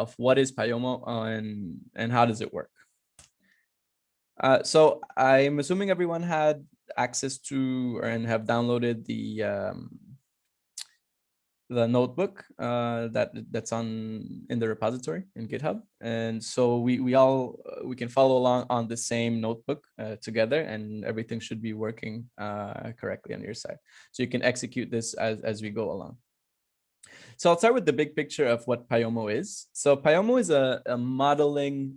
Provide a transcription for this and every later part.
of what is Payomo and how does it work. So I'm assuming everyone had access to and have downloaded the notebook that's in the repository in GitHub, and so we can follow along on the same notebook together, and everything should be working correctly on your side. So you can execute this as we go along. So I'll start with the big picture of what Payomo is. So Payomo is a modeling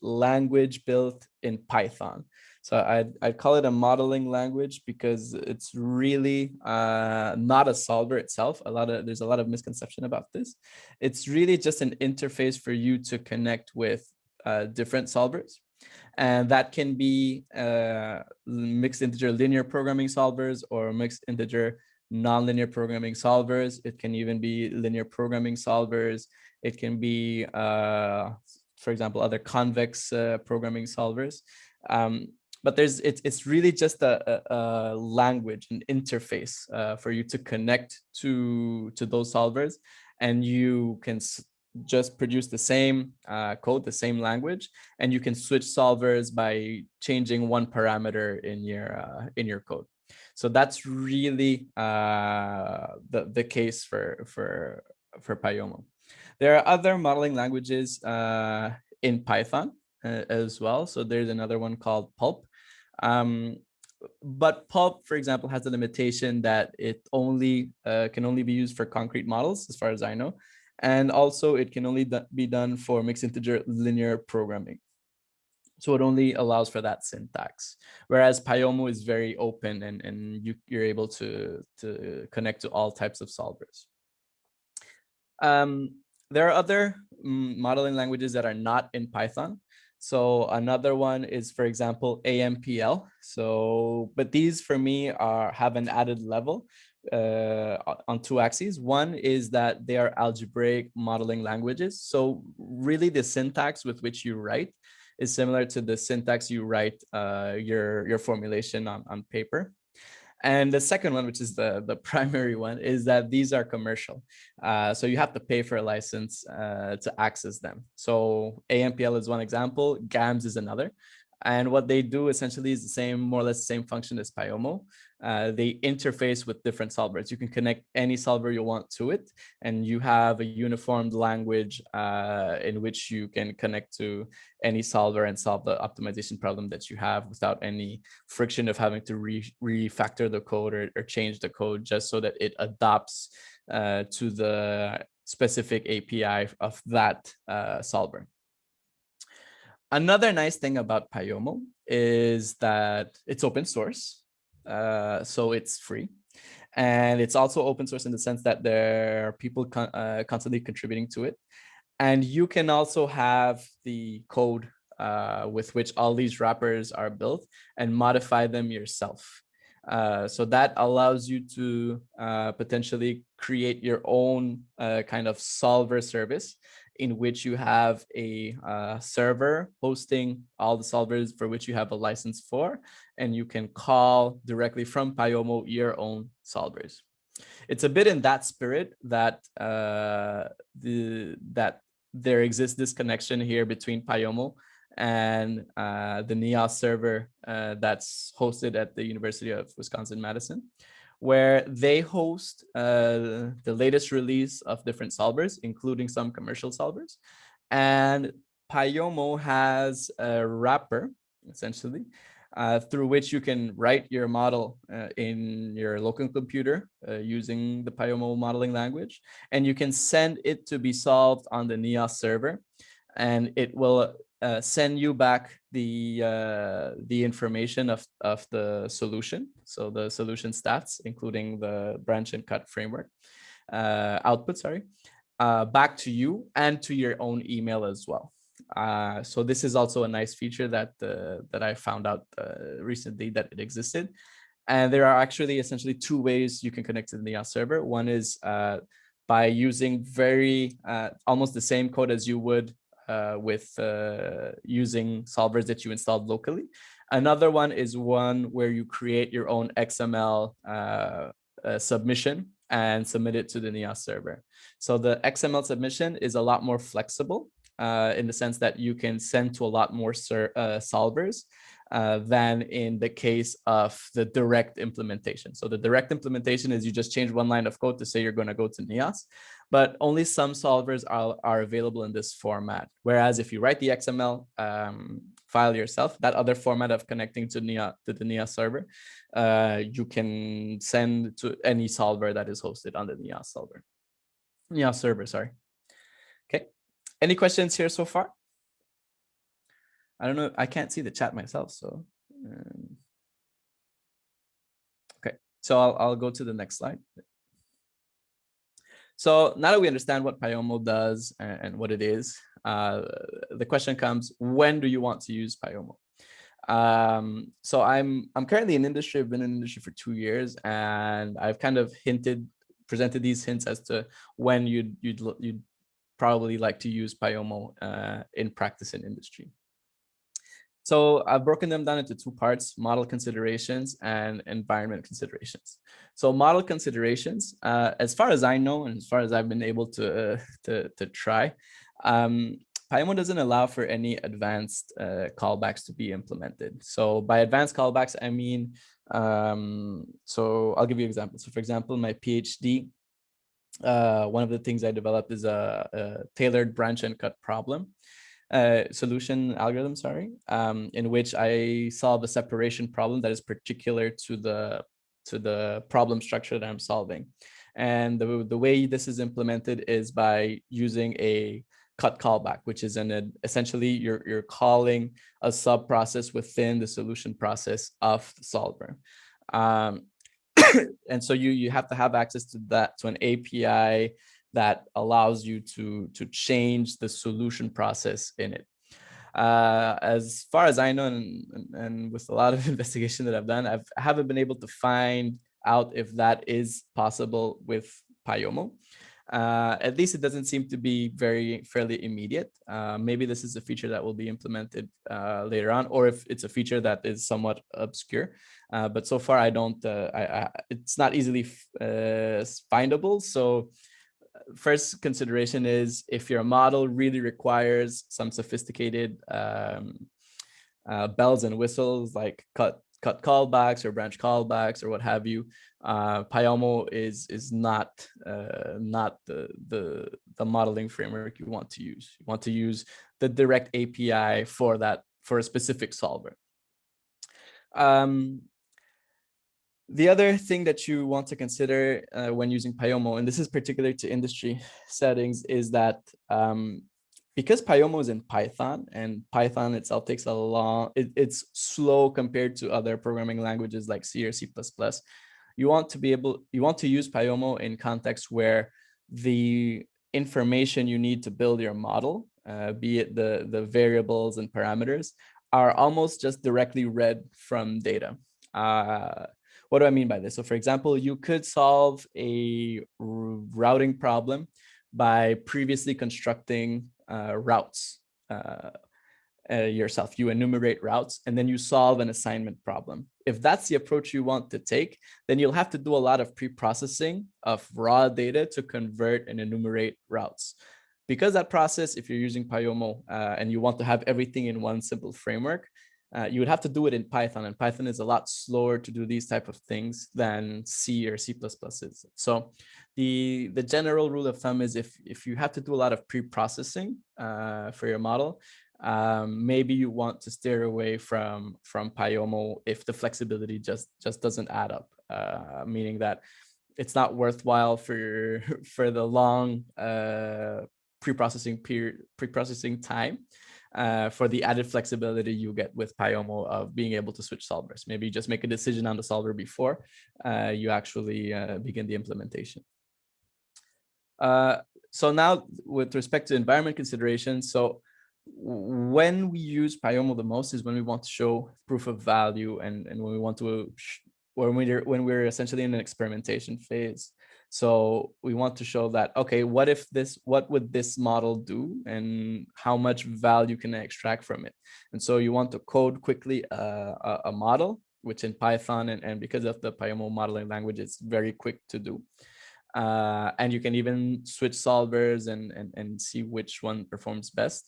language built in Python. So I'd call it a modeling language because it's really not a solver itself. There's a lot of misconception about this. It's really just an interface for you to connect with different solvers. And that can be mixed integer linear programming solvers or mixed integer nonlinear programming solvers. It can even be linear programming solvers. It can be, for example, other convex programming solvers. But it's really just a language, an interface for you to connect to those solvers, and you can just produce the same code, the same language, and you can switch solvers by changing one parameter in your code. So that's really the case for Payomo. There are other modeling languages in Python as well. So there's another one called Pulp. But Pulp, for example, has a limitation that it can only be used for concrete models, as far as I know. And also it can only be done for mixed integer linear programming. So it only allows for that syntax, whereas Payomo is very open and you're able to connect to all types of solvers. There are other modeling languages that are not in Python. So another one is, for example, AMPL. But these for me have an added level on two axes. One is that they are algebraic modeling languages. So really the syntax with which you write is similar to the syntax you write your formulation on paper. And the second one, which is the primary one, is that these are commercial. So you have to pay for a license to access them. So AMPL is one example, GAMS is another. And what they do essentially is the same, more or less the same function as Payomo. They interface with different solvers. You can connect any solver you want to it, and you have a uniformed language in which you can connect to any solver and solve the optimization problem that you have without any friction of having to refactor the code or change the code, just so that it adapts to the specific API of that solver. Another nice thing about Payomo is that it's open source, so it's free. And it's also open source in the sense that there are people constantly contributing to it. And you can also have the code with which all these wrappers are built and modify them yourself. So that allows you to potentially create your own kind of solver service in which you have a server hosting all the solvers for which you have a license for, and you can call directly from Payomo your own solvers. It's a bit in that spirit that that there exists this connection here between Payomo and the NEOS server that's hosted at the University of Wisconsin-Madison, where they host the latest release of different solvers, including some commercial solvers. And Payomo has a wrapper, essentially, through which you can write your model in your local computer using the Payomo modeling language, and you can send it to be solved on the NEOS server, and it will send you back the information of the solution, so the solution stats, including the branch and cut framework output, back to you and to your own email as well. So this is also a nice feature that I found out recently that it existed. And there are actually essentially two ways you can connect to the NEOS server. One is by using almost the same code as you would with using solvers that you installed locally. Another one is one where you create your own XML submission and submit it to the NIAS server. So the XML submission is a lot more flexible in the sense that you can send to a lot more solvers than in the case of the direct implementation. So the direct implementation is you just change one line of code to say you're going to go to NIAS, but only some solvers are available in this format. Whereas if you write the XML file yourself, that other format of connecting to the NIAS server, you can send to any solver that is hosted on the NIAS server, sorry. Okay. Any questions here so far? I don't know. I can't see the chat myself, so. Okay, so I'll go to the next slide. So now that we understand what Payomo does and what it is, the question comes: when do you want to use Payomo? So I'm currently in industry. I've been in industry for 2 years, and I've kind of presented these hints as to when you'd probably like to use Payomo in practice in industry. So I've broken them down into 2 parts: model considerations and environment considerations. So model considerations, as far as I know, and as far as I've been able to try, Payomo doesn't allow for any advanced callbacks to be implemented. So by advanced callbacks, I mean, so I'll give you examples. So for example, my PhD, one of the things I developed is a tailored branch and cut problem. Solution algorithm, sorry, in which I solve a separation problem that is particular to the problem structure that I'm solving. And the way this is implemented is by using a cut callback, which is essentially you're calling a sub process within the solution process of the solver. And so you have to have access to an API that allows you to change the solution process in it. As far as I know, and with a lot of investigation that I've done, I haven't been able to find out if that is possible with Payomo. At least it doesn't seem to be fairly immediate. Maybe this is a feature that will be implemented later on, or if it's a feature that is somewhat obscure. But so far, I don't. It's not easily findable. So first consideration is if your model really requires some sophisticated bells and whistles like cut callbacks or branch callbacks or what have you, Payomo is not the modeling framework you want to use. You want to use the direct API for a specific solver. The other thing that you want to consider when using Payomo, and this is particular to industry settings, is that because Payomo is in Python, and Python itself takes it's slow compared to other programming languages like C or C++. You want to use Payomo in contexts where the information you need to build your model, be it the variables and parameters, are almost just directly read from data. What do I mean by this? So for example, you could solve a routing problem by previously constructing routes yourself. You enumerate routes and then you solve an assignment problem. If that's the approach you want to take, then you'll have to do a lot of pre-processing of raw data to convert and enumerate routes. Because that process, if you're using Payomo and you want to have everything in one simple framework, you would have to do it in Python, and Python is a lot slower to do these type of things than C or C++ is. So the general rule of thumb is if you have to do a lot of pre-processing for your model, maybe you want to steer away from Payomo if the flexibility just doesn't add up, meaning that it's not worthwhile for the long pre-processing time. For the added flexibility you get with Payomo of being able to switch solvers. Maybe just make a decision on the solver before you actually begin the implementation. So now with respect to environment considerations, so when we use Payomo the most is when we want to show proof of value and when we want to, when we're essentially in an experimentation phase. So we want to show that, okay, what would this model do and how much value can I extract from it? And so you want to code quickly a model, which in Python and because of the Payomo modeling language, it's very quick to do. And you can even switch solvers and see which one performs best.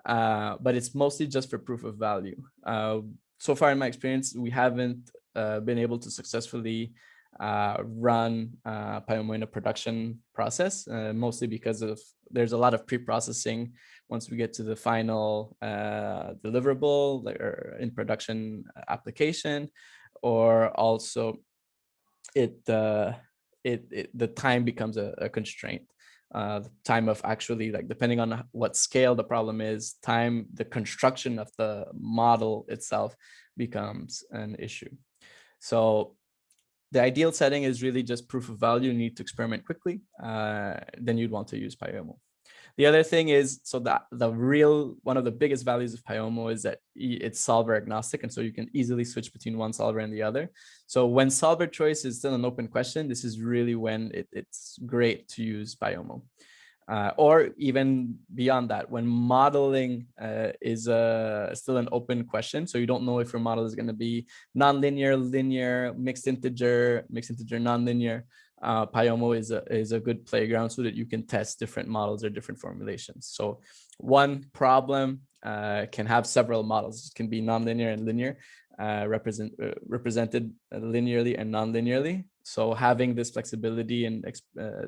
But it's mostly just for proof of value. So far in my experience, we haven't been able to successfully run Pyomo in a production process, mostly because of there's a lot of pre-processing once we get to the final deliverable or in production application, or also the time becomes a constraint. The time of actually, like, depending on what scale the problem is, time, the construction of the model itself becomes an issue. So the ideal setting is really just proof of value. You need to experiment quickly. Then you'd want to use Pyomo. The other thing is, so that one of the biggest values of Pyomo is that it's solver agnostic, and so you can easily switch between one solver and the other. So when solver choice is still an open question, this is really when it's great to use Pyomo. Or even beyond that, when modeling is still an open question, so you don't know if your model is going to be nonlinear, linear, mixed integer, nonlinear. Pyomo is a good playground so that you can test different models or different formulations. So one problem can have several models. It can be nonlinear and linear, represented linearly and nonlinearly. So having this flexibility and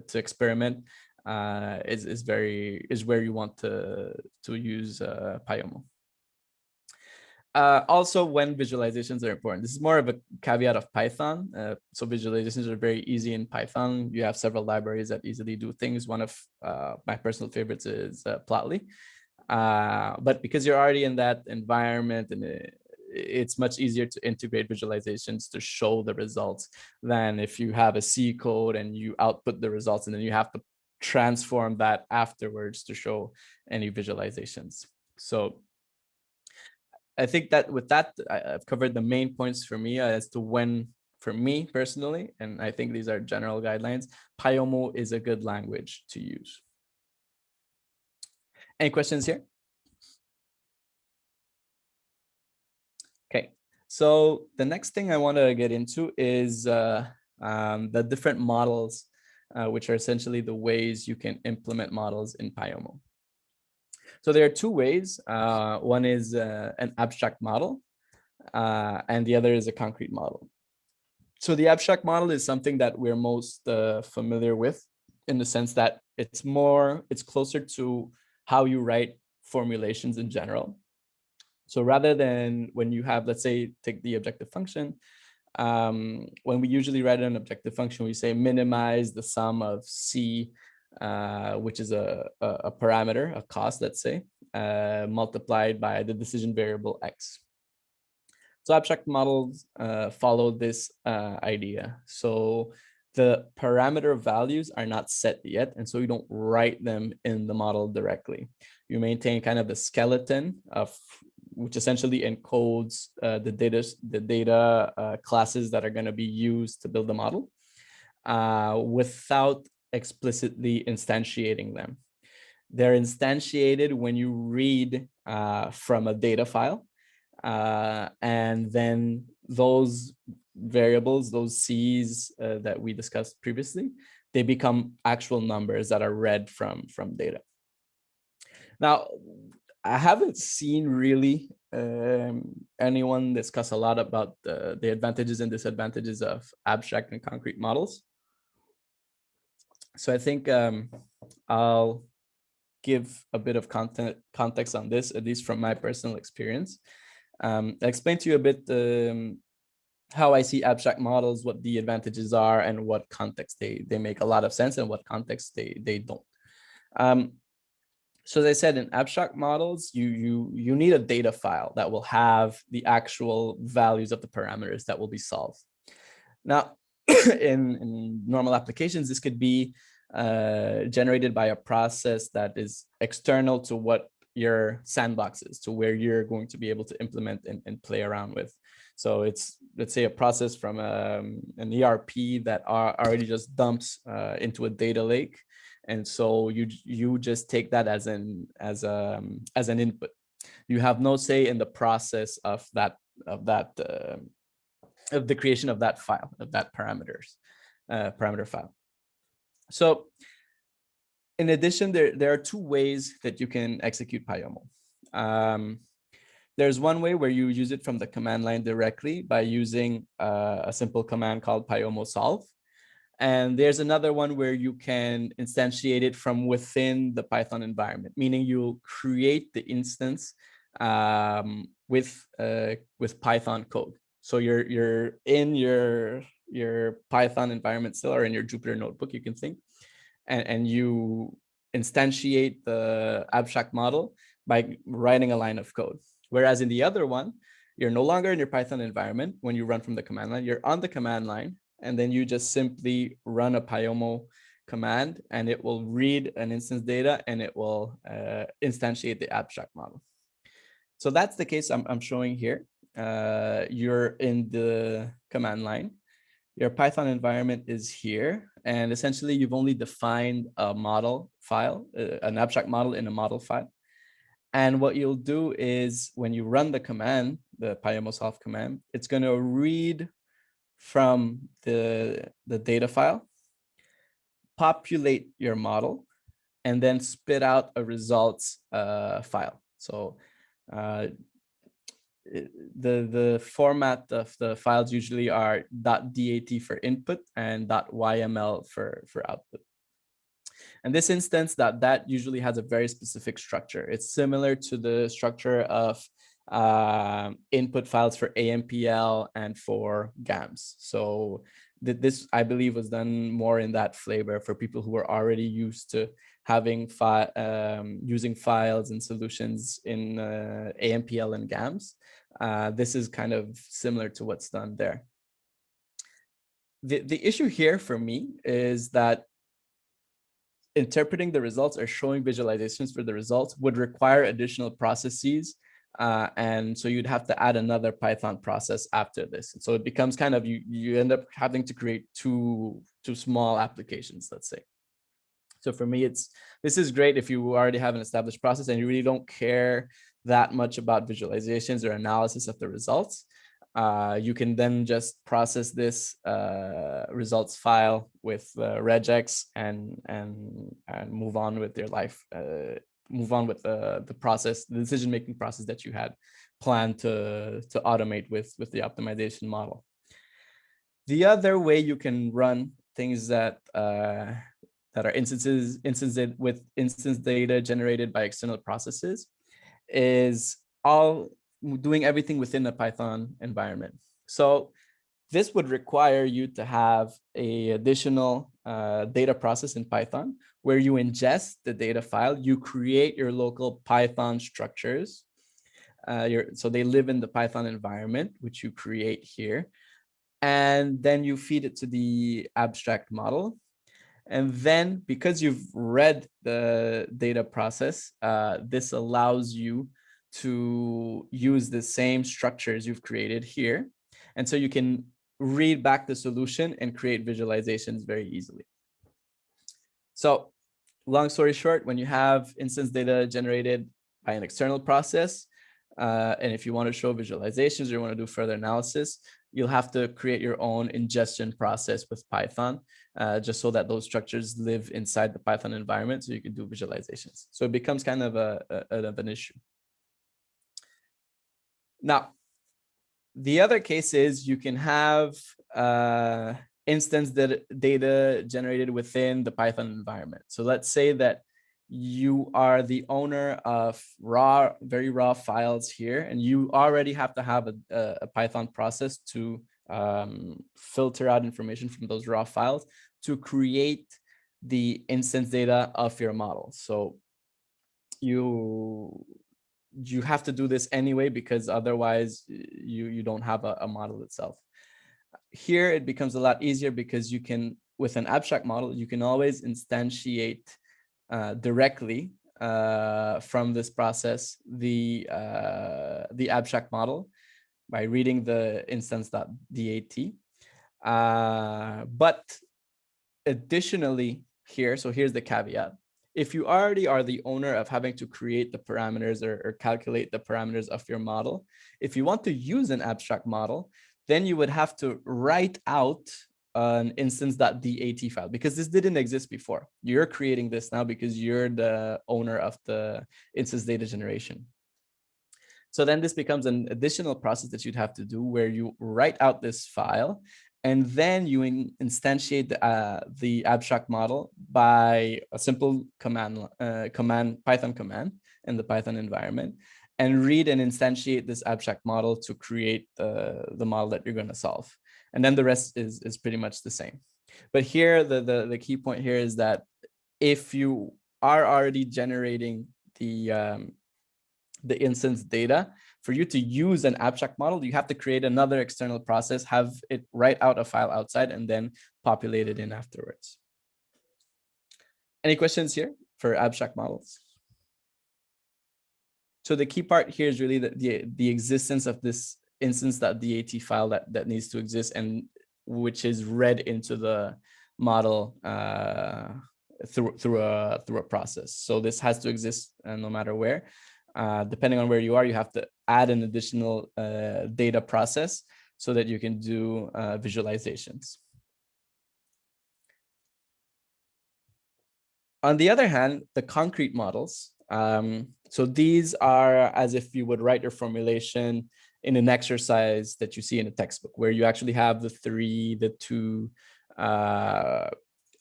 to experiment is where you want to use Pyomo. Also, when visualizations are important, this is more of a caveat of Python. So visualizations are very easy in Python. You have several libraries that easily do things. One of my personal favorites is Plotly. But because you're already in that environment, and it's much easier to integrate visualizations to show the results than if you have a C code and you output the results and then you have to transform that afterwards to show any visualizations. So I think that with that, I've covered the main points for me as to when, for me personally, and I think these are general guidelines, Pyomo is a good language to use. Any questions here? Okay, so the next thing I want to get into is the different models, which are essentially the ways you can implement models in Pyomo. So there are two ways. One is an abstract model, and the other is a concrete model. So the abstract model is something that we're most familiar with, in the sense that it's closer to how you write formulations in general. So rather than when you have, let's say, take the objective function, when we usually write an objective function, we say minimize the sum of C, which is a parameter, a cost, let's say, multiplied by the decision variable X. So abstract models follow this idea. So the parameter values are not set yet, and so you don't write them in the model directly. You maintain kind of the skeleton of which essentially encodes the data classes that are going to be used to build the model without explicitly instantiating them. They're instantiated when you read from a data file, and then those variables, those C's that we discussed previously, they become actual numbers that are read from data. Now, I haven't seen really anyone discuss a lot about the advantages and disadvantages of abstract and concrete models. So I think I'll give a bit of context on this, at least from my personal experience. I'll explain to you a bit how I see abstract models, what the advantages are, and what context they make a lot of sense and what context they don't. So as I said, in abstract models, you need a data file that will have the actual values of the parameters that will be solved. Now, in normal applications, this could be generated by a process that is external to what your sandbox is, to where you're going to be able to implement and play around with. So it's, let's say, a process from an ERP that already just dumps into a data lake. And so you just take that as an input. You have no say in the process of the creation of that file, of that parameter file. So in addition, there are two ways that you can execute PyYOML. There's one way where you use it from the command line directly by using a simple command called PyYOML solve. And there's another one where you can instantiate it from within the Python environment, meaning you'll create the instance with Python code. So you're in your Python environment still, or in your Jupyter notebook, you can think, and you instantiate the abstract model by writing a line of code. Whereas in the other one, you're no longer in your Python environment when you run from the command line, you're on the command line, and then you just simply run a PyYOML command and it will read an instance data and it will instantiate the abstract model. So that's the case I'm showing here. You're in the command line. Your Python environment is here. And essentially you've only defined a model file, an abstract model in a model file. And what you'll do is when you run the command, the PyYOML solve command, it's going to read from the data file, populate your model, and then spit out a results file. So the format of the files usually are .dat for input and .yml for output. And this instance, that usually has a very specific structure. It's similar to the structure of input files for AMPL and for GAMS. So this, I believe, was done more in that flavor for people who are already used to having using files and solutions in AMPL and GAMS. This is kind of similar to what's done there. The issue here for me is that interpreting the results or showing visualizations for the results would require additional processes. And so you'd have to add another Python process after this. And so it becomes kind of, you end up having to create two small applications, let's say. So for me, this is great if you already have an established process and you really don't care that much about visualizations or analysis of the results. You can then just process this results file with regex and move on with your life. Move on with the process, the decision-making process that you had planned to automate with the optimization model. The other way you can run things that are instances with instance data generated by external processes is all doing everything within the Python environment. So this would require you to have an additional data process in Python where you ingest the data file, you create your local Python structures. So they live in the Python environment, which you create here. And then you feed it to the abstract model. And then because you've read the data process, this allows you to use the same structures you've created here. And so you can read back the solution and create visualizations very easily. So long story short, when you have instance data generated by an external process, and if you want to show visualizations or you want to do further analysis, you'll have to create your own ingestion process with Python, just so that those structures live inside the Python environment so you can do visualizations. So it becomes kind of an issue. Now, the other case is you can have instance data generated within the Python environment. So let's say that you are the owner of very raw files here, and you already have to have a Python process to filter out information from those raw files to create the instance data of your model. So you have to do this anyway, because otherwise you don't have a model itself. Here it becomes a lot easier because you can, with an abstract model, you can always instantiate directly from this process the abstract model by reading the instance.dat. But additionally here, so here's the caveat. If you already are the owner of having to create the parameters or calculate the parameters of your model, if you want to use an abstract model, then you would have to write out an instance.dat file, because this didn't exist before. You're creating this now because you're the owner of the instance data generation. So then this becomes an additional process that you'd have to do, where you write out this file and then you instantiate the abstract model by a simple Python command in the Python environment, and read and instantiate this abstract model to create the model that you're going to solve. And then the rest is pretty much the same. But here, the key point here is that if you are already generating the instance data, for you to use an abstract model, you have to create another external process, have it write out a file outside, and then populate it in afterwards. Any questions here for abstract models? So the key part here is really the existence of this instance.dat file that needs to exist, and which is read into the model through a process. So this has to exist no matter where. Depending on where you are, you have to add an additional data process so that you can do visualizations. On the other hand, the concrete models, so these are as if you would write your formulation in an exercise that you see in a textbook, where you actually have the 3, the 2,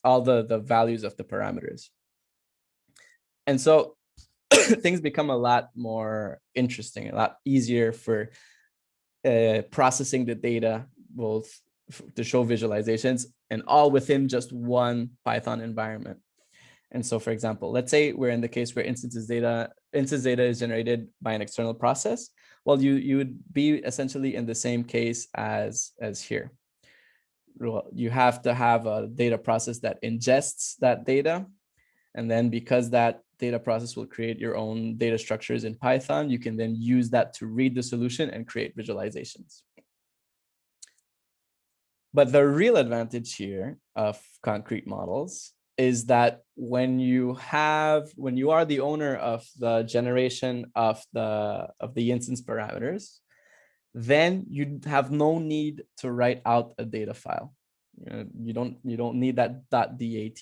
all the values of the parameters. And so things become a lot more interesting, a lot easier for processing the data, both to show visualizations, and all within just one Python environment. And so, for example, let's say we're in the case where instance data is generated by an external process. Well, you would be essentially in the same case as here. You have to have a data process that ingests that data. And then because that data process will create your own data structures in Python, you can then use that to read the solution and create visualizations. But the real advantage here of concrete models is that when you are the owner of the generation of the instance parameters, then you have no need to write out a data file. You don't need that .dat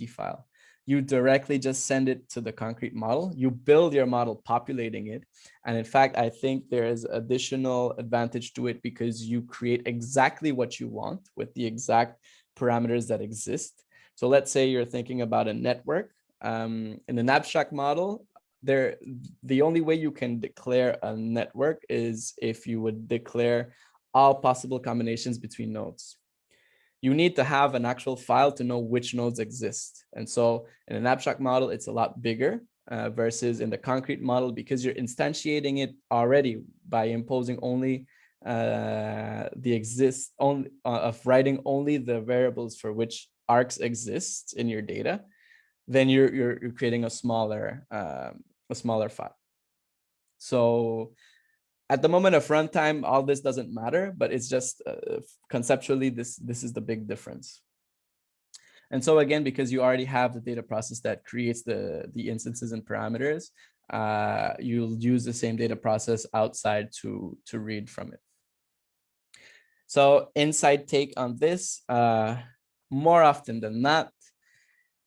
file. You directly just send it to the concrete model. You build your model populating it. And in fact, I think there is additional advantage to it because you create exactly what you want with the exact parameters that exist. So let's say you're thinking about a network. In an abstract model, the only way you can declare a network is if you would declare all possible combinations between nodes. You need to have an actual file to know which nodes exist. And so in an abstract model, it's a lot bigger versus in the concrete model, because you're instantiating it already by imposing only of writing only the variables for which args exist in your data. Then you're creating a smaller file. So at the moment of runtime, all this doesn't matter, but it's just conceptually, this is the big difference. And so again, because you already have the data process that creates the instances and parameters, you'll use the same data process outside to read from it. So inside take on this, more often than not,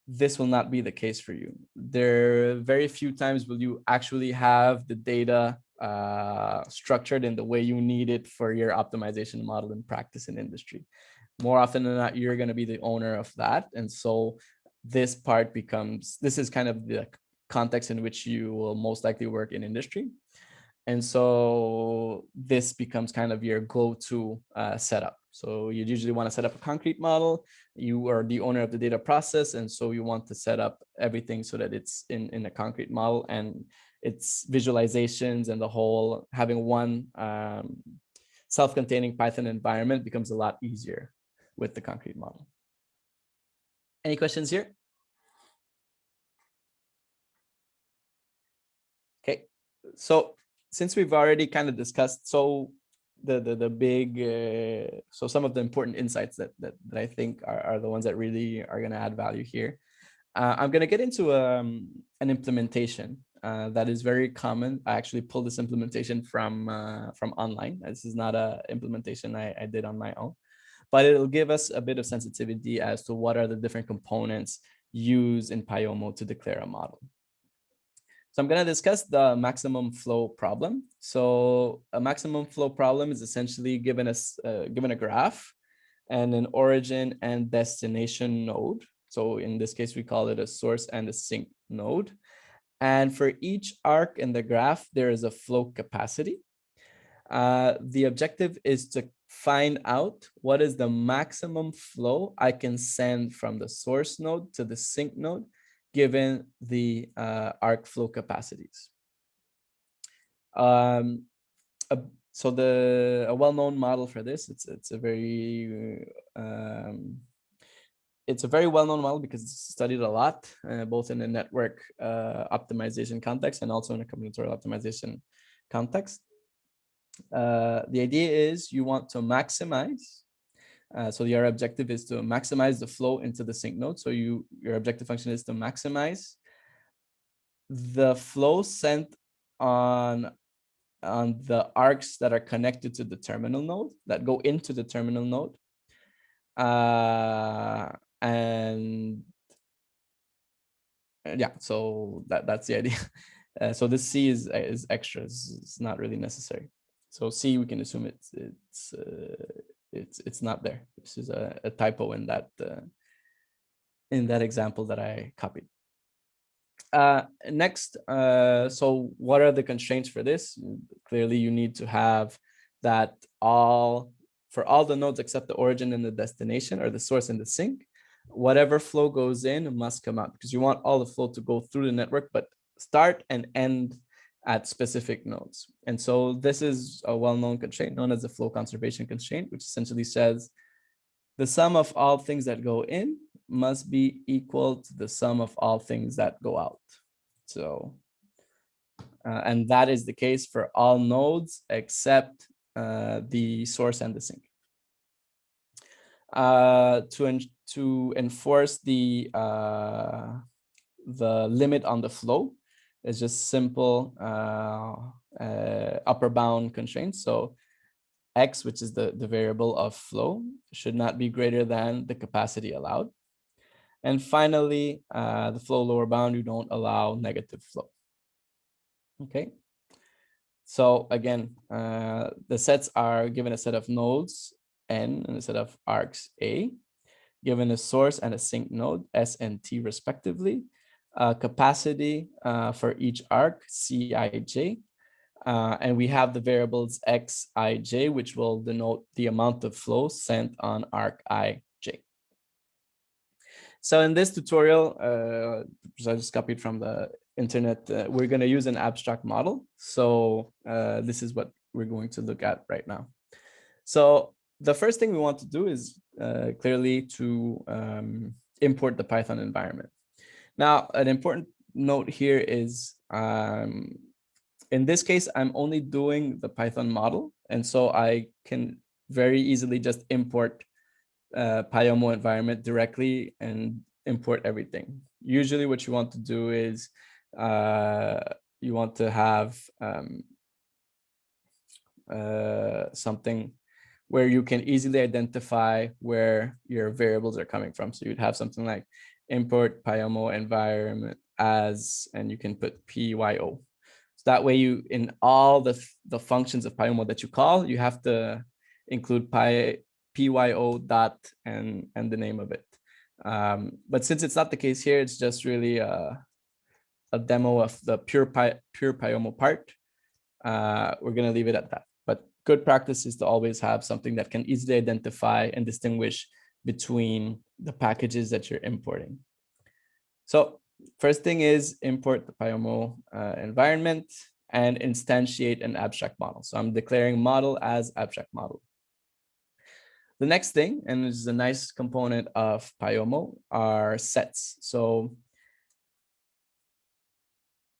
this will not be the case for you. There are very few times will you actually have the data structured in the way you need it for your optimization model in practice in industry. More often than not, you're going to be the owner of that. And so this is kind of the context in which you will most likely work in industry. And so this becomes kind of your go-to setup. So you usually want to set up a concrete model. You are the owner of the data process. And so you want to set up everything so that it's in a concrete model, and its visualizations and the whole having one self-containing Python environment becomes a lot easier with the concrete model. Any questions here? Okay, so since we've already kind of discussed, so the big, so some of the important insights that I think are the ones that really are going to add value here. I'm going to get into an implementation that is very common. I actually pulled this implementation from online. This is not an implementation I did on my own, but it'll give us a bit of sensitivity as to what are the different components used in PyOMO to declare a model. So I'm going to discuss the maximum flow problem. So a maximum flow problem is essentially given a graph and an origin and destination node. So in this case, we call it a source and a sink node. And for each arc in the graph, there is a flow capacity. The objective is to find out what is the maximum flow I can send from the source node to the sink node, given the arc flow capacities. So a well-known model for this, it's a very well-known model because it's studied a lot, both in a network optimization context and also in a combinatorial optimization context. The idea is you want to maximize. So your objective is to maximize the flow into the sink node. So your objective function is to maximize the flow sent on the arcs that are connected to the terminal node, that go into the terminal node. And yeah, so that's the idea. So this C is extra. It's not really necessary. So C, we can assume it's not there. This is a typo in that example that I copied. Next, so what are the constraints for this? Clearly, you need to have that for all the nodes except the origin and the destination, or the source and the sink, whatever flow goes in must come out, because you want all the flow to go through the network, but start and end at specific nodes. And so this is a well-known constraint known as the flow conservation constraint, which essentially says the sum of all things that go in must be equal to the sum of all things that go out. So, and that is the case for all nodes except the source and the sink. To enforce the limit on the flow is just simple upper bound constraints. So X, which is the variable of flow, should not be greater than the capacity allowed. And finally, the flow lower bound, you don't allow negative flow. Okay. So again, the sets are given a set of nodes N and a set of arcs A, given a source and a sink node S and T respectively, capacity for each arc Cij, and we have the variables Xij, which will denote the amount of flow sent on arc Ij. So in this tutorial, which I just copied from the internet, we're going to use an abstract model. So this is what we're going to look at right now. So the first thing we want to do is clearly to import the Python environment. Now, an important note here is, in this case, I'm only doing the Python model. And so I can very easily just import PyOMO environment directly and import everything. Usually what you want to do is you want to have something where you can easily identify where your variables are coming from. So you'd have something like import PyOMO environment as, and you can put PYO. So that way you, in all the functions of PyOMO that you call, you have to include PYO dot and the name of it. But since it's not the case here, it's just really a demo of the pure PyOMO part. We're going to leave it at that. But good practice is to always have something that can easily identify and distinguish between the packages that you're importing. So first thing is import the PyOMO environment and instantiate an abstract model. So I'm declaring model as abstract model. The next thing, and this is a nice component of PyOMO, are sets. So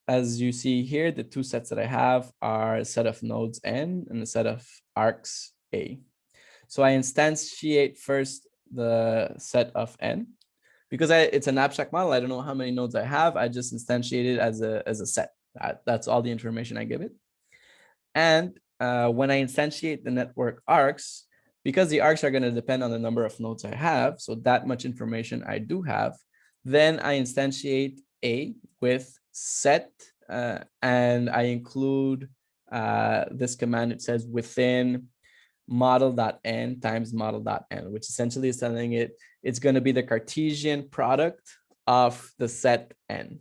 as you see here, the two sets that I have are a set of nodes N and a set of arcs A. So I instantiate first the set of N. Because it's an abstract model, I don't know how many nodes I have. I just instantiate it as a set. That's all the information I give it. And when I instantiate the network arcs, because the arcs are going to depend on the number of nodes I have, so that much information I do have, then I instantiate A with set, and I include this command. It says within model.n times model.n, which essentially is telling it it's going to be the Cartesian product of the set n.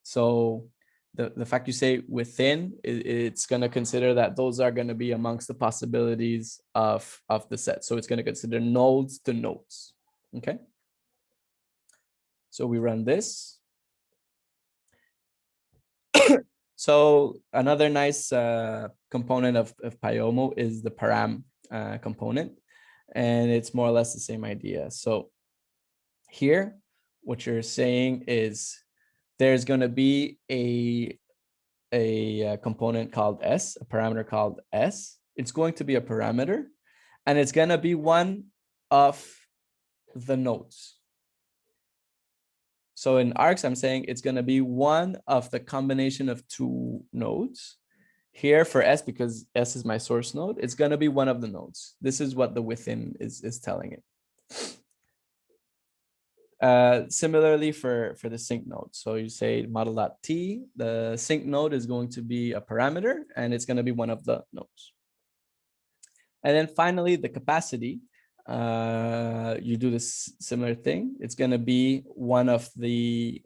So the fact you say within, it's going to consider that those are going to be amongst the possibilities of the set. So it's going to consider nodes to nodes. Okay. So we run this. So another nice component of Pyomo is the param component, and it's more or less the same idea. So here, what you're saying is there's going to be a component called S, a parameter called S. It's going to be a parameter, and it's going to be one of the nodes. So in arcs, I'm saying it's going to be one of the combination of two nodes. Here for S, because S is my source node, it's going to be one of the nodes. This is what the within is telling it. Similarly for the sync node. So you say model.t, the sync node is going to be a parameter, and it's going to be one of the nodes. And then finally, the capacity, you do this similar thing. It's going to be one of the,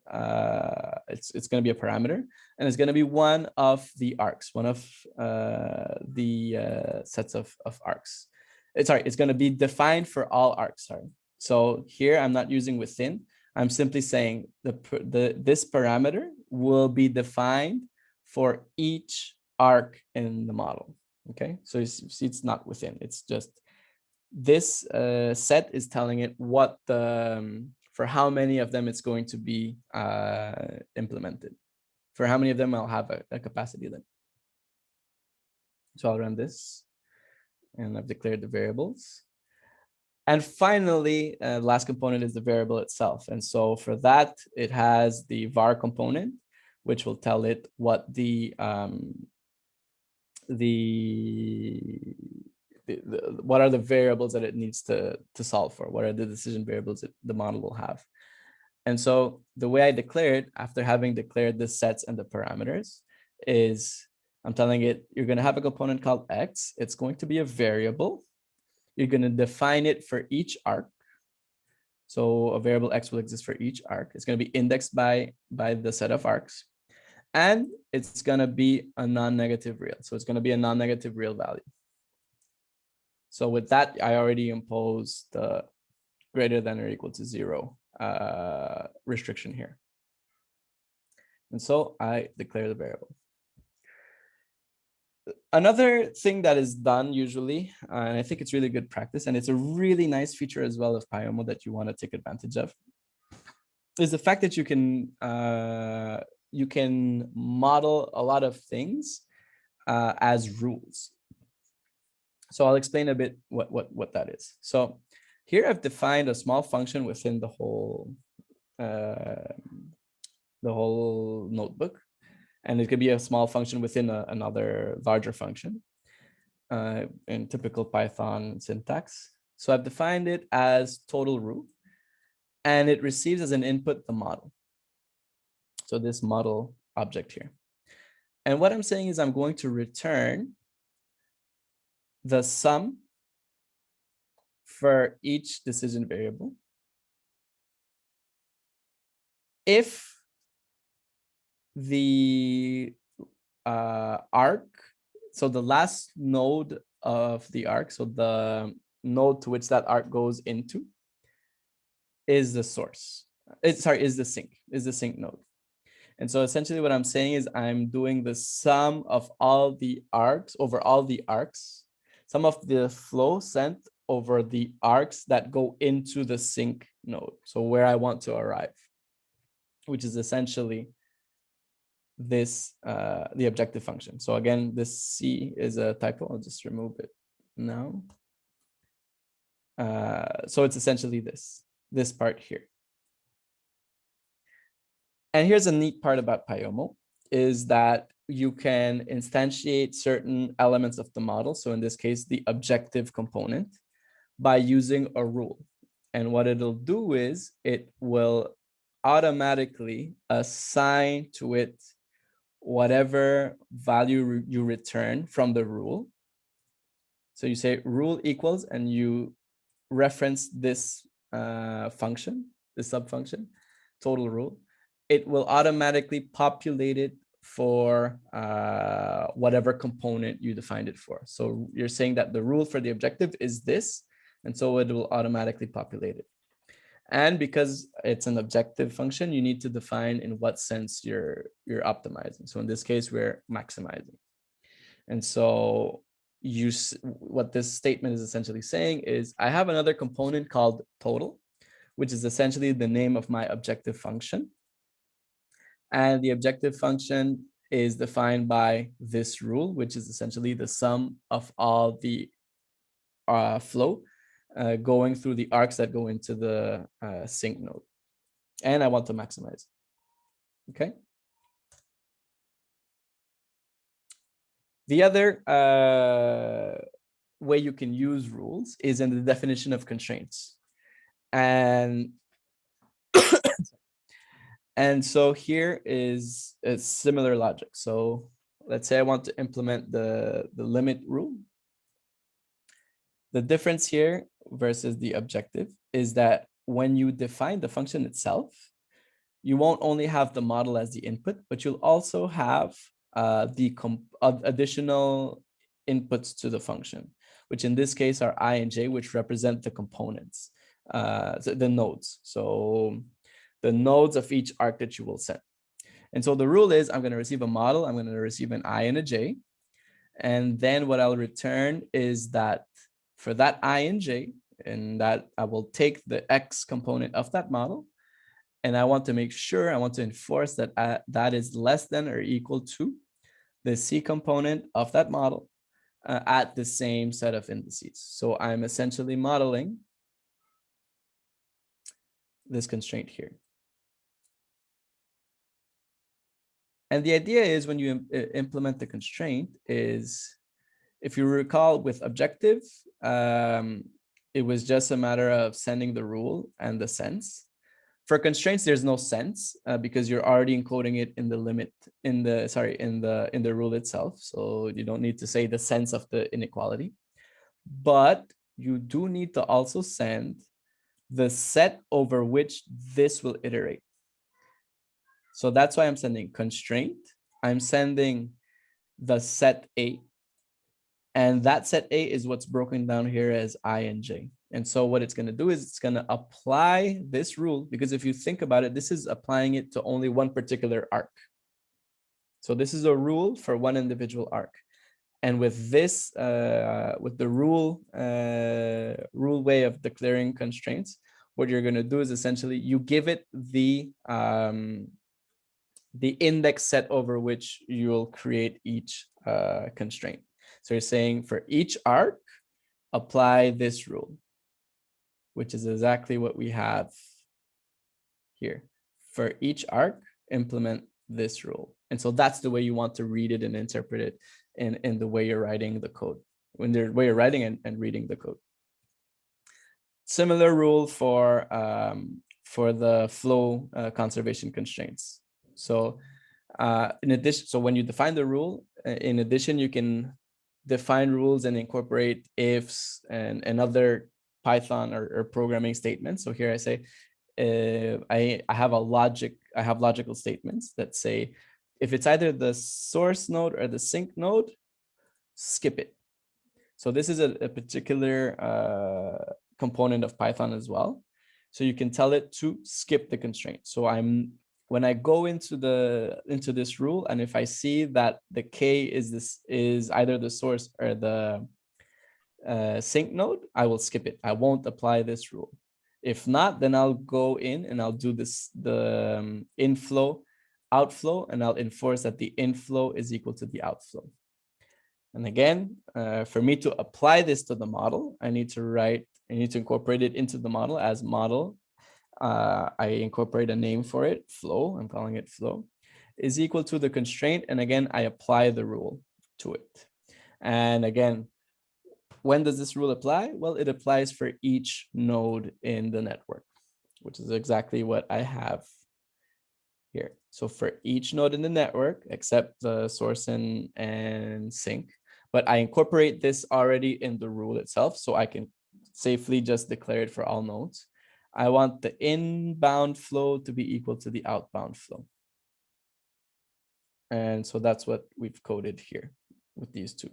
it's going to be a parameter, and it's going to be one of the arcs, one of the sets of arcs. It's going to be defined for all arcs, So here I'm not using within. I'm simply saying this parameter will be defined for each arc in the model. Okay, so you see it's not within. It's just this set is telling it what the for how many of them it's going to be implemented. For how many of them I'll have a capacity then. So I'll run this, and I've declared the variables. And finally, last component is the variable itself. And so for that, it has the var component, which will tell it what what are the variables that it needs to solve for? What are the decision variables that the model will have? And so the way I declare it, after having declared the sets and the parameters, is I'm telling it, you're going to have a component called X. It's going to be a variable. You're going to define it for each arc. So a variable X will exist for each arc. It's going to be indexed by the set of arcs. And it's going to be a non-negative real. So it's going to be a non-negative real value. So with that, I already impose the greater than or equal to 0 restriction here. And so I declare the variable. Another thing that is done usually, and I think it's really good practice, and it's a really nice feature as well of Pyomo that you want to take advantage of, is the fact that you can model a lot of things as rules. So I'll explain a bit what that is. So here I've defined a small function within the whole notebook, and it could be a small function within another larger function in typical Python syntax. So I've defined it as total root, and it receives as an input the model. So this model object here. And what I'm saying is I'm going to return the sum for each decision variable if the arc, so the last node of the arc, so the node to which that arc goes into, is the source. Is the sync node. And so essentially what I'm saying is I'm doing the sum of all the arcs over all the arcs, sum of the flow sent over the arcs that go into the sync node. So where I want to arrive, which is essentially this, the objective function. So again, this C is a typo. I'll just remove it now. So it's essentially this part here. And here's a neat part about Pyomo, is that you can instantiate certain elements of the model. So in this case, the objective component. by using a rule. And what it'll do is it will automatically assign to it whatever value you return from the rule. So you say rule equals, and you reference this function, this subfunction, total rule. It will automatically populate it for whatever component you defined it for. So you're saying that the rule for the objective is this, and so it will automatically populate it. And because it's an objective function, you need to define in what sense you're optimizing. So in this case, we're maximizing. And so what this statement is essentially saying is, I have another component called total, which is essentially the name of my objective function. And the objective function is defined by this rule, which is essentially the sum of all the flow going through the arcs that go into the sync node. And I want to maximize. Okay. The other way you can use rules is in the definition of constraints. And and so here is a similar logic. So let's say I want to implement the limit rule. The difference here versus the objective is that when you define the function itself, you won't only have the model as the input, but you'll also have the additional inputs to the function, which in this case are I and j, which represent the components, the nodes. So the nodes of each arc that you will send. And so the rule is, I'm going to receive a model, I'm going to receive an I and a j. And then what I'll return is that for that I and j, and that I will take the x component of that model, and I want to make sure, I want to enforce that that is less than or equal to the C component of that model at the same set of indices. So I'm essentially modeling this constraint here. And the idea is, when you implement the constraint, is, if you recall with objective, it was just a matter of sending the rule and the sense. For constraints, there's no sense because you're already encoding it in the limit, in the rule itself. So you don't need to say the sense of the inequality, but you do need to also send the set over which this will iterate. So that's why I'm sending constraint. I'm sending the set A, and that set A is what's broken down here as I and j. And so what it's going to do is it's going to apply this rule, because if you think about it, this is applying it to only one particular arc. So this is a rule for one individual arc. And with this, with the rule way of declaring constraints, what you're going to do is essentially you give it the index set over which you'll create each constraint. So you're saying for each arc, apply this rule, which is exactly what we have here. For each arc, implement this rule. And so that's the way you want to read it and interpret it in the way you're writing the code, when the way you're writing and reading the code. Similar rule for the flow conservation constraints. So in addition, so when you define the rule, in addition, you can define rules and incorporate ifs and other Python or programming statements. So here I say, I have logical statements that say, if it's either the source node or the sync node, skip it. So this is a particular component of Python as well. So you can tell it to skip the constraint. So when I go into this rule, and if I see that the K is either the source or the sync node, I will skip it. I won't apply this rule. If not, then I'll go in and I'll do the inflow, outflow, and I'll enforce that the inflow is equal to the outflow. And again, for me to apply this to the model, I need to incorporate it into the model as model. I incorporate a name for it, flow, I'm calling it flow, is equal to the constraint. And again, I apply the rule to it. And again, When does this rule apply? Well, it applies for each node in the network, which is exactly what I have here. So for each node in the network, except the source and sink, but I incorporate this already in the rule itself, so I can safely just declare it for all nodes. I want the inbound flow to be equal to the outbound flow. And so that's what we've coded here with these two.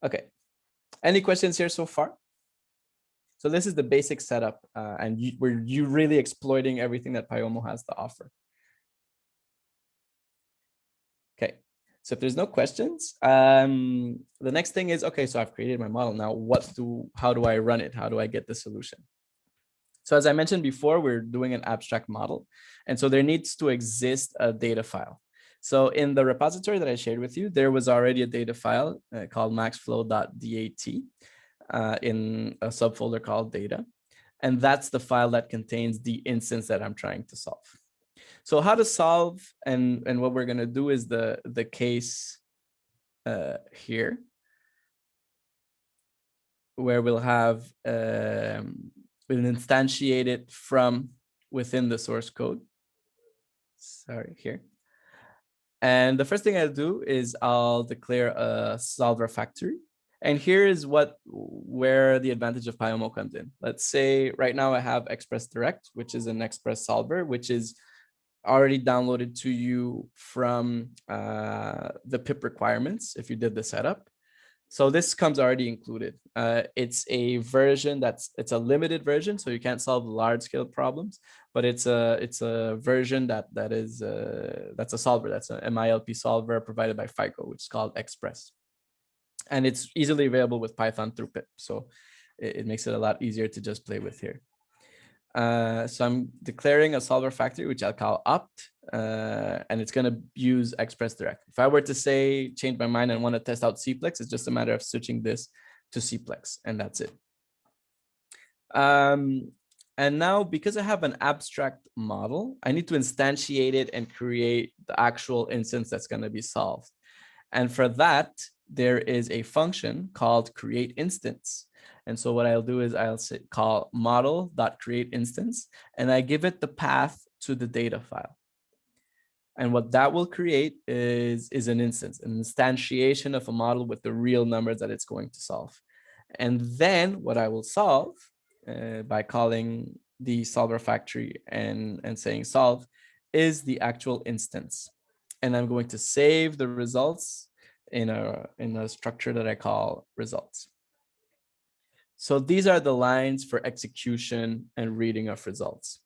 Okay, any questions here so far? So this is the basic setup, and we're really exploiting everything that Pyomo has to offer. Okay, so if there's no questions, the next thing is, okay, so I've created my model. Now, how do I run it? How do I get the solution? So as I mentioned before, we're doing an abstract model. And so there needs to exist a data file. So in the repository that I shared with you, there was already a data file called maxflow.dat in a subfolder called data. And that's the file that contains the instance that I'm trying to solve. So how to solve, and what we're going to do is the case here, where we'll have we'll instantiate it from within the source code. Sorry, here. And the first thing I'll do is I'll declare a solver factory. And here is where the advantage of Pyomo comes in. Let's say right now I have Express Direct, which is an Express solver, which is already downloaded to you from the pip requirements if you did the setup. So this comes already included. It's a version it's a limited version, so you can't solve large scale problems, but it's a version that's a solver. That's a MILP solver provided by FICO, which is called Express. And it's easily available with Python through pip. So it makes it a lot easier to just play with here. So I'm declaring a solver factory, which I'll call opt, and it's going to use Express Direct. If I were to say, change my mind and want to test out Cplex, it's just a matter of switching this to Cplex, and that's it. And now, because I have an abstract model, I need to instantiate it and create the actual instance that's going to be solved. And for that, there is a function called create instance. And so what I'll do is I'll call model.createInstance, and I give it the path to the data file. And what that will create is an instance, an instantiation of a model with the real numbers that it's going to solve. And then what I will solve by calling the solver factory and saying solve is the actual instance. And I'm going to save the results in a structure that I call results. So these are the lines for execution and reading of results.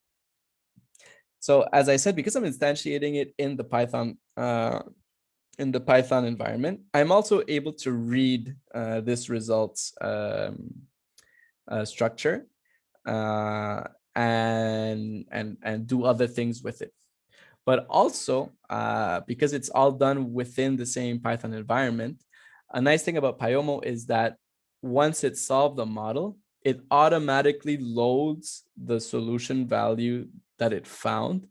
So as I said, because I'm instantiating it in the Python environment, I'm also able to read this results structure and do other things with it. But also, because it's all done within the same Python environment, a nice thing about Pyomo is that once it's solved the model, it automatically loads the solution value that it found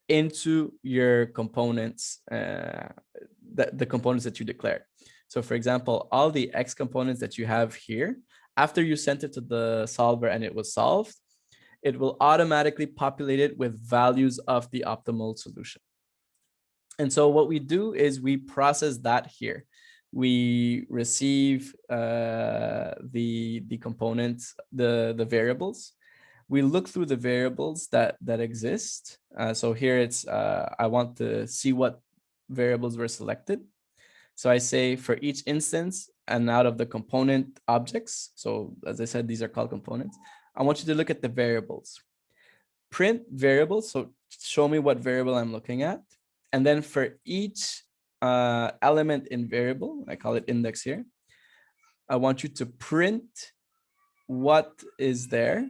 into your components, the components that you declared. So for example, all the X components that you have here, after you sent it to the solver and it was solved, it will automatically populate it with values of the optimal solution. And so what we do is we process that here. We receive the components, the variables. We look through the variables that exist. So here it's, I want to see what variables were selected. So I say for each instance and out of the component objects, so as I said, these are called components, I want you to look at the variables. Print variables, so show me what variable I'm looking at. And then for each element in variable, I call it index here, I want you to print what is there,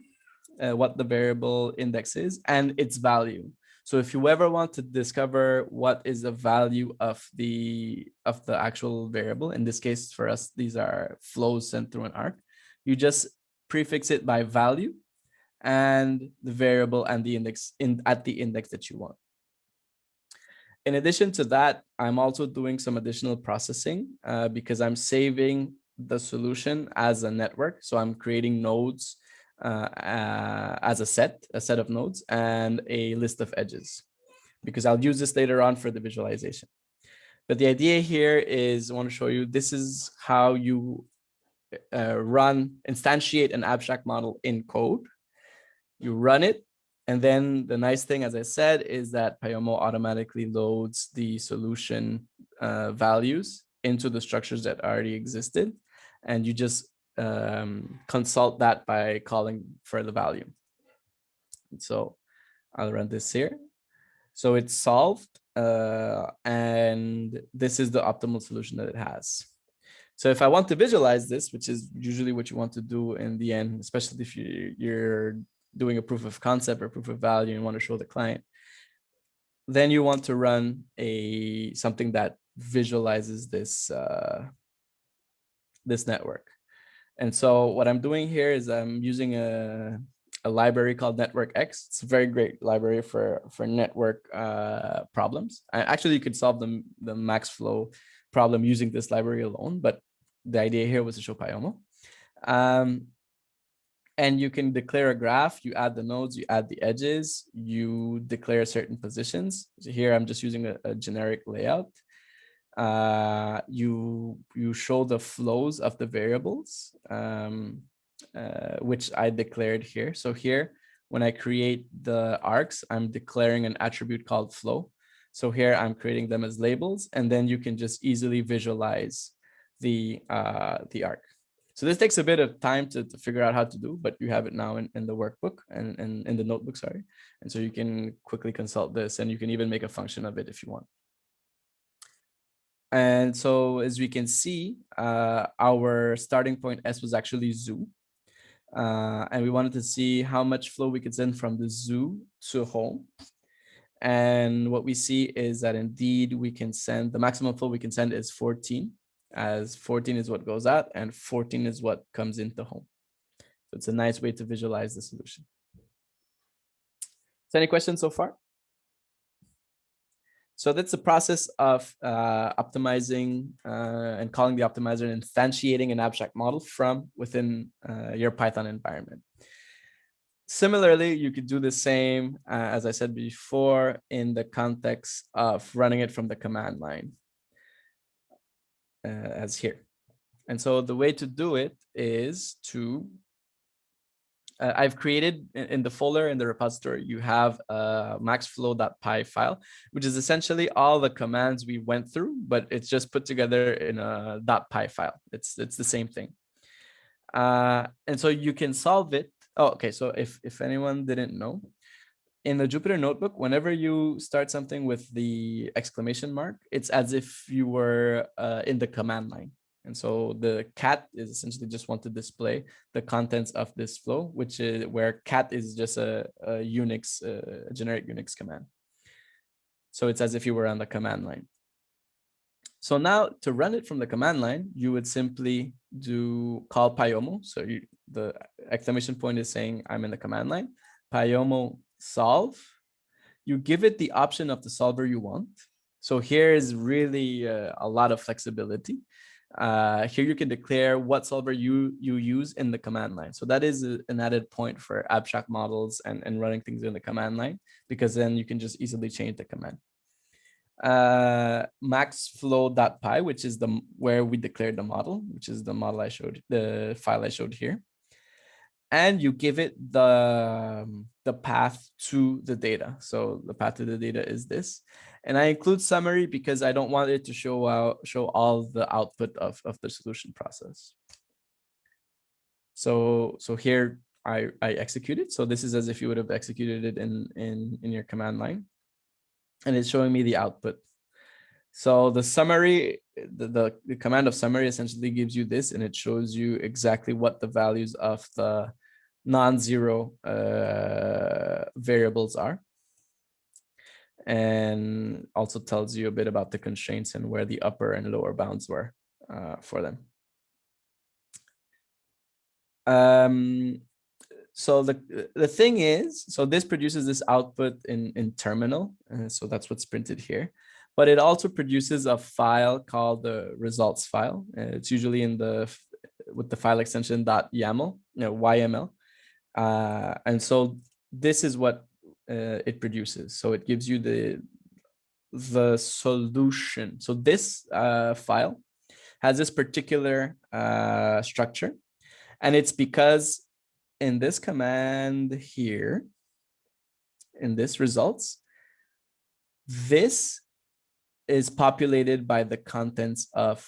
what the variable index is, and its value. So if you ever want to discover what is the value of the actual variable, in this case for us, these are flows sent through an arc, you just prefix it by value and the variable and the index at the index that you want. In addition to that, I'm also doing some additional processing because I'm saving the solution as a network. So I'm creating nodes as a set of nodes and a list of edges, because I'll use this later on for the visualization. But the idea here is I want to show you this is how you instantiate an abstract model in code. You run it, and then the nice thing, as I said, is that Pyomo automatically loads the solution values into the structures that already existed, and you just consult that by calling for the value. So I'll run this here. So it's solved, and this is the optimal solution that it has. So if I want to visualize this, which is usually what you want to do in the end, especially if you're doing a proof of concept or proof of value and want to show the client, then you want to run something that visualizes this this network. And so what I'm doing here is I'm using a library called NetworkX. It's a very great library for network problems. Actually, you could solve the MaxFlow problem using this library alone, but the idea here was to show Pyomo. And you can declare a graph, you add the nodes, you add the edges, you declare certain positions. So here I'm just using a generic layout. You show the flows of the variables, which I declared here. So here, when I create the arcs, I'm declaring an attribute called flow. So here I'm creating them as labels, and then you can just easily visualize the arc. So this takes a bit of time to figure out how to do, but you have it now in the workbook and in the notebook, sorry. And so you can quickly consult this, and you can even make a function of it if you want. And so as we can see, our starting point S was actually zoo. And we wanted to see how much flow we could send from the zoo to home. And what we see is that indeed we can send, the maximum flow we can send is 14, as 14 is what goes out and 14 is what comes into home. So it's a nice way to visualize the solution. So any questions so far? So that's the process of optimizing and calling the optimizer and instantiating an abstract model from within your Python environment. Similarly, you could do the same, as I said before, in the context of running it from the command line, as here. And so the way to do it is to, I've created in the folder in the repository, you have a maxflow.py file, which is essentially all the commands we went through, but it's just put together in a .py file. It's the same thing. And so you can solve it. Oh, okay. So if anyone didn't know, in the Jupyter Notebook, whenever you start something with the exclamation mark, it's as if you were in the command line. And so the cat is essentially just want to display the contents of this flow, which is where cat is just a Unix, a generic Unix command. So it's as if you were on the command line. So now to run it from the command line, you would simply call Pyomo. So the exclamation point is saying I'm in the command line. Pyomo solve. You give it the option of the solver you want. So here is really a lot of flexibility. Here you can declare what solver you use in the command line. So that is an added point for abstract models and running things in the command line, because then you can just easily change the command. Maxflow.py, which is where we declared the model, which is the model I showed, the file I showed here. And you give it the path to the data. So the path to the data is this. And I include summary because I don't want it to show all the output of the solution process. So here I execute it. So this is as if you would have executed it in your command line. And it's showing me the output. So the summary, the command of summary essentially gives you this, and it shows you exactly what the values of the non-zero variables are. And also tells you a bit about the constraints and where the upper and lower bounds were for them. So the thing is, so this produces this output in terminal. So that's what's printed here. But it also produces a file called the results file. It's usually in the with the file extension .yaml, YML. And so this is what it produces. So it gives you the solution. So this file has this particular structure, and it's because in this command here, in this results, this is populated by the contents of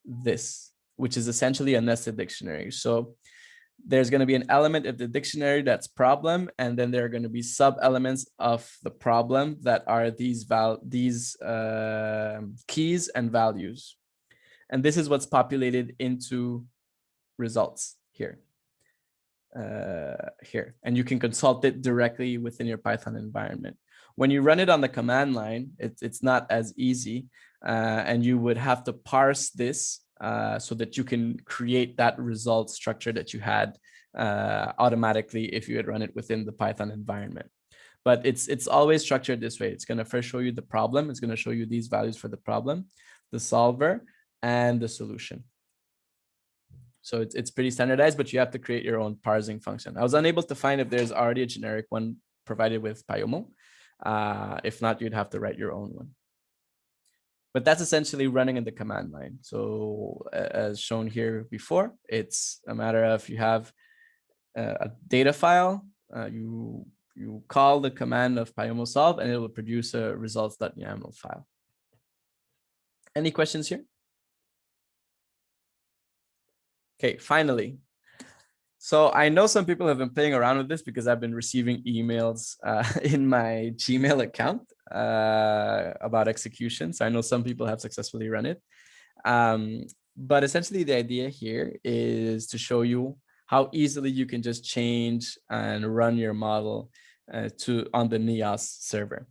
this, which is essentially a nested dictionary. So there's going to be an element of the dictionary that's problem, and then there are going to be sub elements of the problem that are these keys and values. And this is what's populated into results here. And you can consult it directly within your Python environment. When you run it on the command line, it's not as easy, and you would have to parse this so that you can create that result structure that you had automatically if you had run it within the Python environment. But it's always structured this way. It's going to first show you the problem. It's going to show you these values for the problem, the solver, and the solution. So it's pretty standardized, but you have to create your own parsing function. I was unable to find if there's already a generic one provided with Pyomo. If not, you'd have to write your own one. But that's essentially running in the command line. So as shown here before, it's a matter of you have a data file, you call the command of Pyomo solve, and it will produce a results.yaml file. Any questions here? Okay, finally. So I know some people have been playing around with this because I've been receiving emails in my Gmail account about execution. So I know some people have successfully run it. But essentially the idea here is to show you how easily you can just change and run your model on the NEOS server.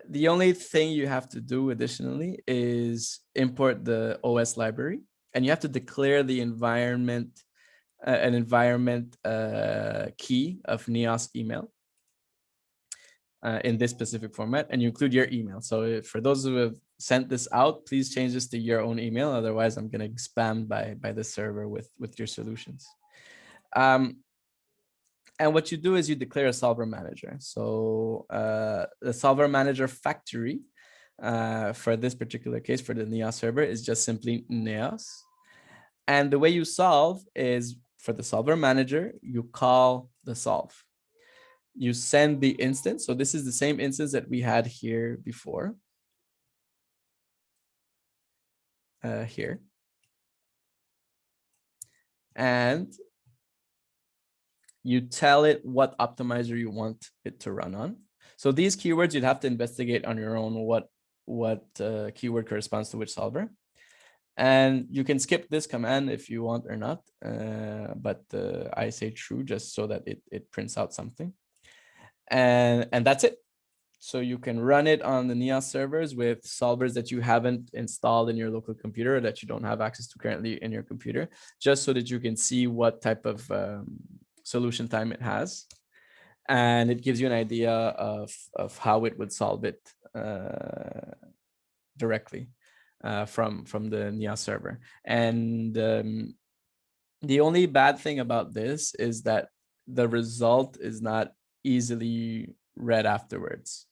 The only thing you have to do additionally is import the OS library, and you have to declare the environment, an environment key of NEOS email in this specific format, and you include your email. So for those who have sent this out, please change this to your own email. Otherwise, I'm going to get spammed by the server with your solutions. And what you do is you declare a solver manager. So the solver manager factory for this particular case, for the NEOS server, is just simply NEOS. And the way you solve is for the solver manager, you call the solve. You send the instance. So this is the same instance that we had here before. Here. And you tell it what optimizer you want it to run on. So these keywords, you'd have to investigate on your own what keyword corresponds to which solver. And you can skip this command if you want or not, but I say true just so that it prints out something. And that's it. So you can run it on the NEOS servers with solvers that you haven't installed in your local computer or that you don't have access to currently in your computer, just so that you can see what type of solution time it has. And it gives you an idea of how it would solve it directly from the NEOS server. And the only bad thing about this is that the result is not easily read afterwards,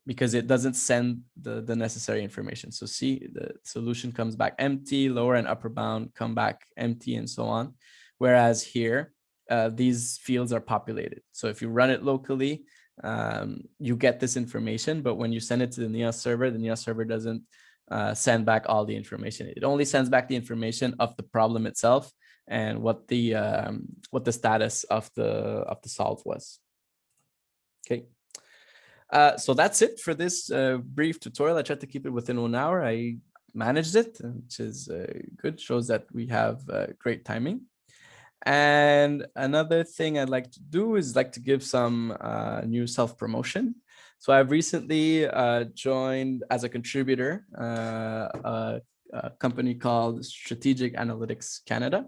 because it doesn't send the necessary information. So see, the solution comes back empty, lower and upper bound come back empty, and so on. Whereas here, these fields are populated. So if you run it locally, you get this information, but when you send it to the NEOS server doesn't send back all the information. It only sends back the information of the problem itself and what the status of the solve was. Okay. So that's it for this brief tutorial. I tried to keep it within 1 hour. I managed it, which is good. Shows that we have great timing. And another thing I'd like to do is like to give some new self-promotion. So I've recently joined as a contributor a company called Strategic Analytics Canada.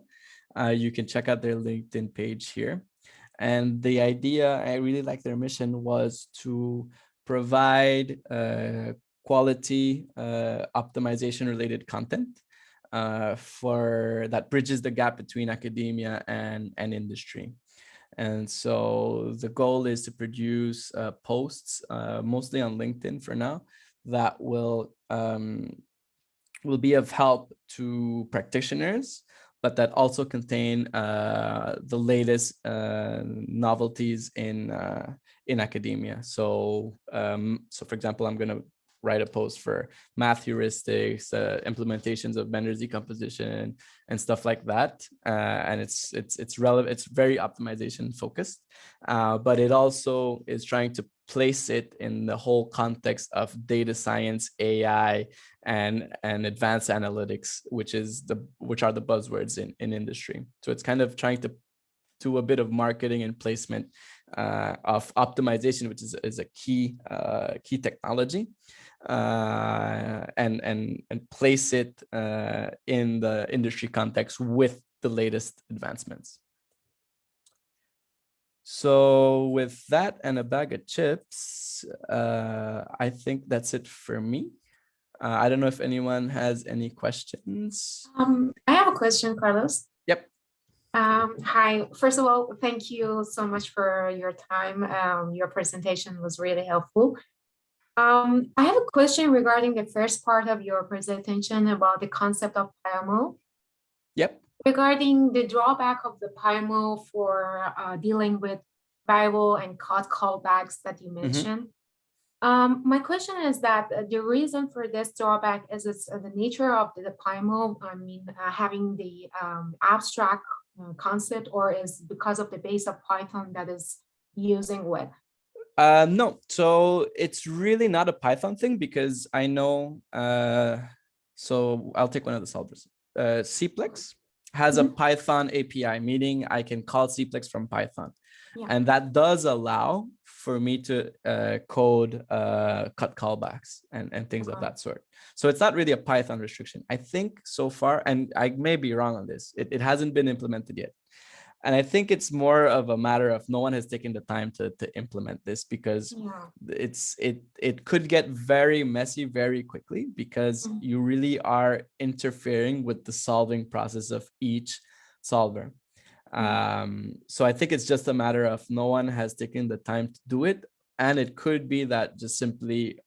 You can check out their LinkedIn page here. And the idea, I really like their mission, was to provide quality optimization related content for that bridges the gap between academia and industry. And so the goal is to produce posts, mostly on LinkedIn for now, that will be of help to practitioners, but that also contain the latest novelties in academia. So, for example, I'm going to write a post for math heuristics, implementations of Bender's decomposition, and stuff like that. And it's relevant. It's very optimization focused, but it also is trying to place it in the whole context of data science, AI, and advanced analytics, which are the buzzwords in industry. So it's kind of trying to do a bit of marketing and placement of optimization, which is a key technology, and place it in the industry context with the latest advancements. So with that and a bag of chips, I think that's it for me. I don't know if anyone has any questions. I have a question, Carlos. Yep. Hi. First of all, thank you so much for your time. Your presentation was really helpful. I have a question regarding the first part of your presentation about the concept of PyML. Yep. Regarding the drawback of the PyML for dealing with variable and cut callbacks that you mentioned. My question is that the reason for this drawback is it's the nature of the PyML, I mean, having the abstract concept, or is because of the base of Python that is using with? No, so it's really not a Python thing, because I know, so I'll take one of the solvers. Cplex has a Python API, meaning I can call Cplex from Python. Yeah. And that does allow for me to code cut callbacks and things of that sort. So it's not really a Python restriction. I think so far, and I may be wrong on this, it hasn't been implemented yet. And I think it's more of a matter of no one has taken the time to implement this, because it could get very messy very quickly, because you really are interfering with the solving process of each solver. So I think it's just a matter of no one has taken the time to do it. And it could be that just simply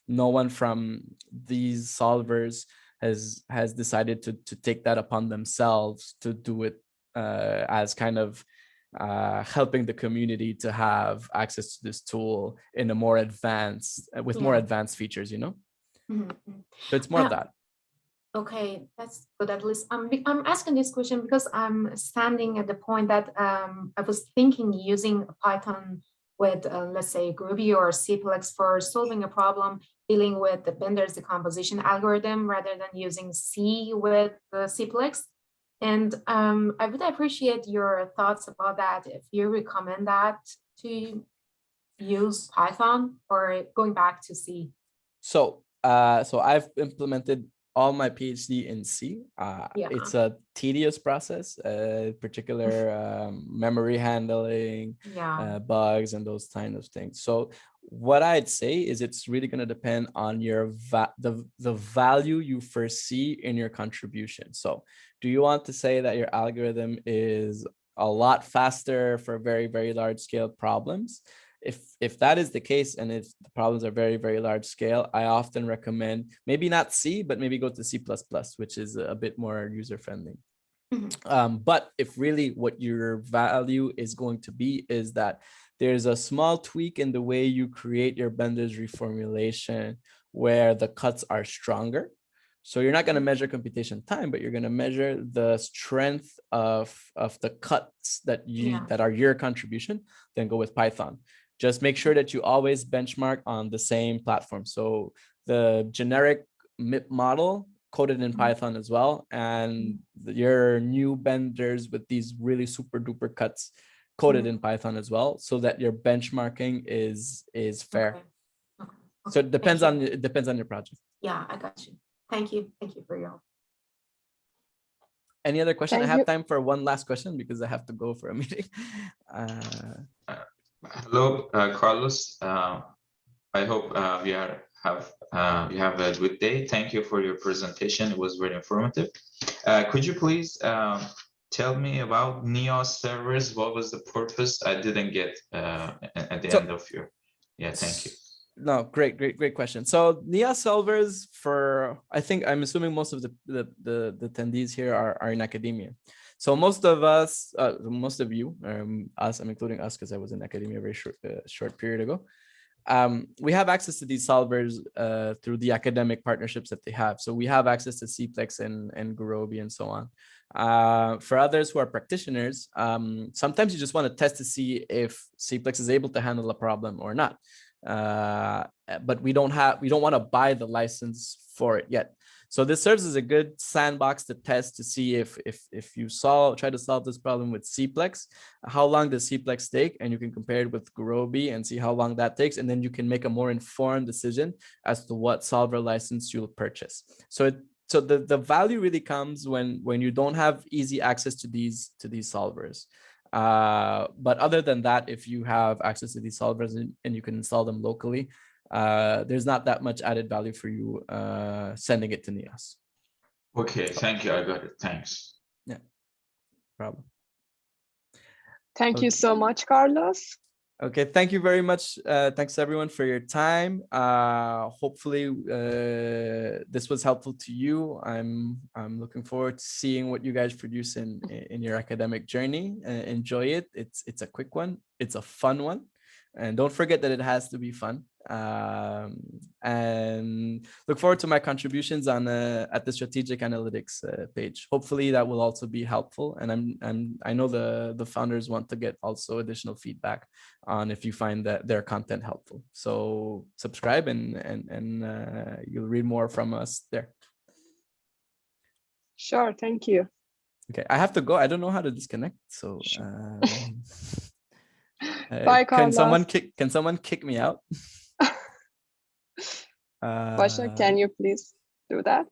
no one from these solvers has decided to take that upon themselves to do it as kind of helping the community to have access to this tool in a more advanced, with more advanced features, you know? So it's more of that. Okay, that's good. At least I'm asking this question because I'm standing at the point that I was thinking using Python with, let's say, Groovy or Cplex for solving a problem dealing with the Bender's decomposition algorithm rather than using C with Cplex. And I would appreciate your thoughts about that. If you recommend that to use Python or going back to C. So I've implemented all my PhD in C. It's a tedious process, particular memory handling, bugs, and those kind of things. So what I'd say is it's really going to depend on your the value you foresee in your contribution. So do you want to say that your algorithm is a lot faster for very, very large scale problems? If that is the case, and if the problems are very, very large scale, I often recommend maybe not C, but maybe go to C++, which is a bit more user friendly. But if really what your value is going to be is that there's a small tweak in the way you create your Bender's reformulation where the cuts are stronger. So you're not going to measure computation time, but you're going to measure the strength of the cuts that are your contribution, then go with Python. Just make sure that you always benchmark on the same platform. So the generic MIP model coded in Python as well, and your new Benders with these really super duper cuts coded in Python as well, so that your benchmarking is fair. Okay. So it depends on your project. Yeah, I got you. Thank you for your help. Any other question? I have time for one last question because I have to go for a meeting. Hello, Carlos. I hope we have You have a good day. Thank you for your presentation. It was very informative. Could you please tell me about NEOS servers? What was the purpose? I didn't get at the end of your. Yeah, thank you. No, great question. So NEOS solvers for, I think, I'm assuming most of the attendees here are in academia. So most of us, most of you, us, I'm including us because I was in academia a very short period ago. We have access to these solvers through the academic partnerships that they have. So we have access to CPLEX and Gurobi and so on. For others who are practitioners, sometimes you just want to test to see if CPLEX is able to handle a problem or not. But we don't want to buy the license for it yet. So this serves as a good sandbox to test to see if you try to solve this problem with CPLEX, how long does CPLEX take, and you can compare it with Gurobi and see how long that takes, and then you can make a more informed decision as to what solver license you'll purchase. So the value really comes when you don't have easy access to these solvers. But other than that, if you have access to these solvers and you can install them locally, there's not that much added value for you sending it to NEOS. Okay, thank you. I got it. Thanks. Yeah, problem. Thank you so much, Carlos. Okay, thank you very much. Thanks everyone for your time. Hopefully this was helpful to you. I'm looking forward to seeing what you guys produce in your academic journey. Enjoy it. It's a quick one. It's a fun one. And don't forget that it has to be fun. And look forward to my contributions on at the strategic analytics page. Hopefully that will also be helpful. And I know the founders want to get also additional feedback on if you find that their content helpful. So subscribe and you'll read more from us there. Sure, thank you. Okay, I have to go. I don't know how to disconnect. So bye, Carlos. Can someone kick me out? Basha, can you please do that?